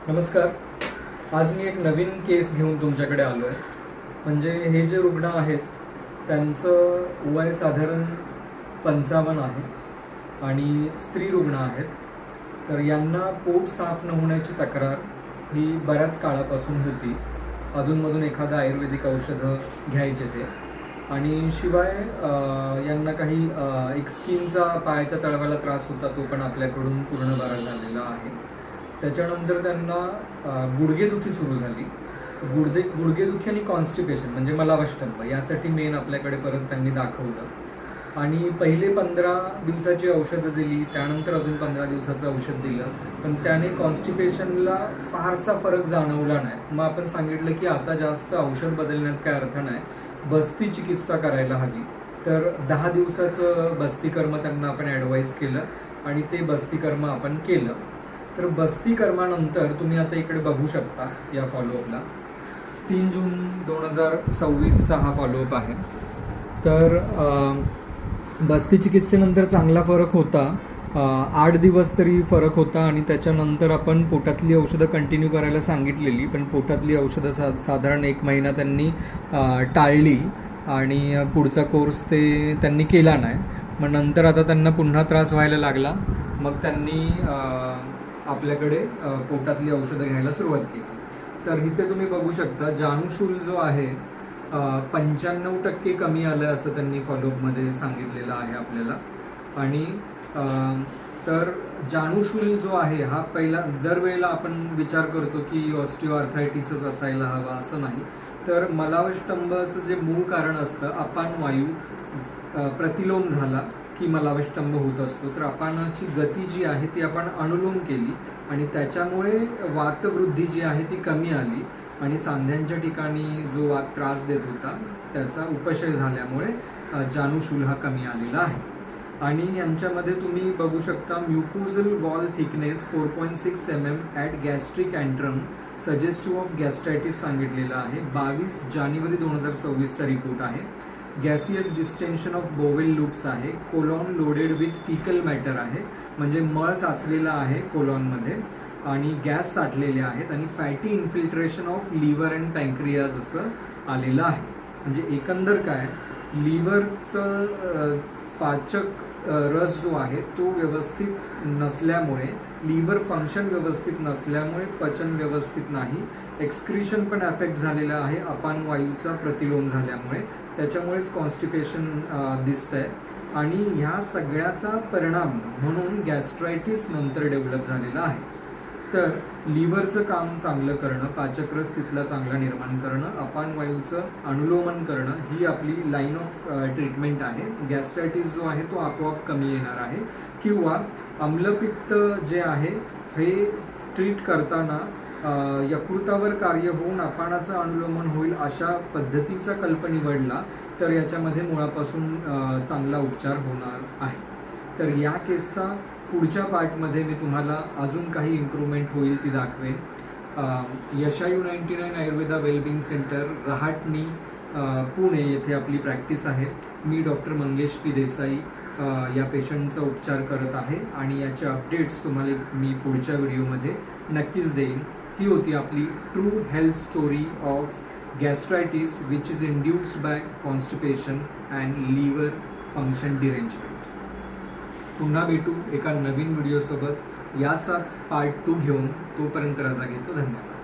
नमस्कार. आज मी एक नवीन केस घेऊन तुमच्याकडे आलो आहे. म्हणजे हे जे रुग्ण आहेत त्यांचं वय साधारण 55 आहे आणि स्त्री रुग्ण आहेत. तर यांना पोट साफ न होण्याची तक्रार ही बऱ्याच काळापासून होती. अधूनमधून एखादं आयुर्वेदिक औषधं घ्यायचे ते, आणि शिवाय यांना काही एक स्किनचा पायाच्या तळव्याला त्रास होता, तो पण आपल्याकडून पूर्ण बरा झालेला आहे. त्याच्यानंतर त्यांना गुडघेदुखी सुरू झाली. गुडघेदुखी आणि कॉन्स्टिपेशन म्हणजे मलावष्टंभ यासाठी मेन आपल्याकडे परत त्यांनी दाखवलं आणि पहिले 15 दिवसाची औषधं दिली. त्यानंतर अजून 15 दिवसाचं औषध दिलं, पण त्याने कॉन्स्टिपेशनला फारसा फरक जाणवला नाही. मग आपण सांगितलं की आता जास्त औषध बदलण्यात काय अर्थ नाही, बस्ती चिकित्सा करायला हवी. तर 10 दिवसाचं बस्तीकर्म त्यांना आपण ॲडवाईज केलं आणि ते बस्तीकर्म आपण केलं. तर बस्तीकर्मानंतर तुम्ही आता इकडे बघू शकता या फॉलोअपला 3 जून 2026 हा फॉलोअप आहे. तर बस्ती चिकित्सेनंतर चांगला फरक होता. 8 दिवस तरी फरक होता आणि त्याच्यानंतर आपण पोटातली औषधं कंटिन्यू करायला सांगितलेली, पण पोटातली औषधं साधारण 1 महिना त्यांनी टाळली आणि पुढचा कोर्स त्यांनी केला नाही. मग नंतर आता त्यांना पुन्हा त्रास व्हायला लागला. मग त्यांनी आपल्याकडे पोटातली औषधं घ्यायला सुरुवात केली. तर इथे तुम्ही बघू शकता जानुशूल जो आहे 95% कमी आलं असं त्यांनी फॉलोअपमध्ये सांगितलेलं आहे आपल्याला. आणि तर जानुशूल जो आहे हा पहिला दरवेळेला आपण विचार करतो की ऑस्टिओआर्थरायटिसच असायला हवा, असं नाही. तर मलावष्टंभचं जे मूळ कारण असतं, अपान वायू प्रतिलोम झाला की मलावष्टंभ होत असतो. तर अपानाची गती जी आहे ती आपण अनुलोम केली आणि त्याच्यामुळे वातवृद्धी जी आहे ती कमी आली आणि सांध्यांच्या ठिकाणी जो त्रास देत होता त्याचा उपशय झाल्यामुळे जानुशूल हा कमी आलेला आहे. आणि यांच्यामध्ये तुम्ही बघू शकता mucosal wall thickness 4.6 mm at gastric antrum suggestive of gastritis सांगितलेलं आहे. 22 जानेवारी 2026चा रिपोर्ट आहे. Gaseous distension of bowel loops आहे. Colon loaded with faecal matter आहे, म्हणजे मळ साचलेला आहे कोलॉनमध्ये आणि गॅस साठलेले आहेत आणि fatty infiltration of liver and pancreas असं आलेलं आहे. म्हणजे एकंदर काय, लिव्हरचं पाचक रस जो आहे तो व्यवस्थित नसल्यामुळे, लिव्हर फंक्शन व्यवस्थित नसल्यामुळे पचन व्यवस्थित नाही, एक्सक्रिशन पण अफेक्ट झालेला आहे अपान वायूचा प्रतिलोम झाल्यामुळे, त्याच्यामुळेच कॉन्स्टिपेशन दिसतंय. आणि ह्या सगळ्याचा परिणाम म्हणून गॅस्ट्रायटिस नंतर डेव्हलप झालेला आहे. तर लिव्हरचं काम चांगलं करणं, पाचकरस तिथला चांगला निर्माण करणं, अपान वायूचं अनुलोमन करणं ही आपली लाईन ऑफ ट्रीटमेंट आहे. गॅस्ट्रायटिस जो आहे तो आपोआप कमी येणार आहे. किंवा आम्लपित्त जे आहे हे ट्रीट करताना यकृतावर कार्य होऊन अपानाचं अनुलोमन होईल अशा पद्धतीचा कल्प निवडला तर याच्यामध्ये मुळापासून चांगला उपचार होणार आहे. तर या केसचा पुढच्या पार्टमध्ये मी तुम्हाला अजून काही इम्प्रूव्हमेंट होईल ती दाखवेन. यशायू 99 आयुर्वेदा वेलबिंग सेंटर, रहाटणी, पुणे येथे आपली प्रॅक्टिस आहे. मी डॉक्टर मंगेश पी देसाई या पेशंटचा उपचार करत आहे आणि याचे अपडेट्स तुम्हाला मी पुढच्या व्हिडिओमध्ये नक्कीच देईन. ही होती आपली true health story of gastritis which is induced by constipation and liver function derangement. पुन्हा भेटू एका नवीन व्हिडिओसोबत, याचाच पार्ट 2 घेऊन. तोपर्यंत रजा घेतो. धन्यवाद.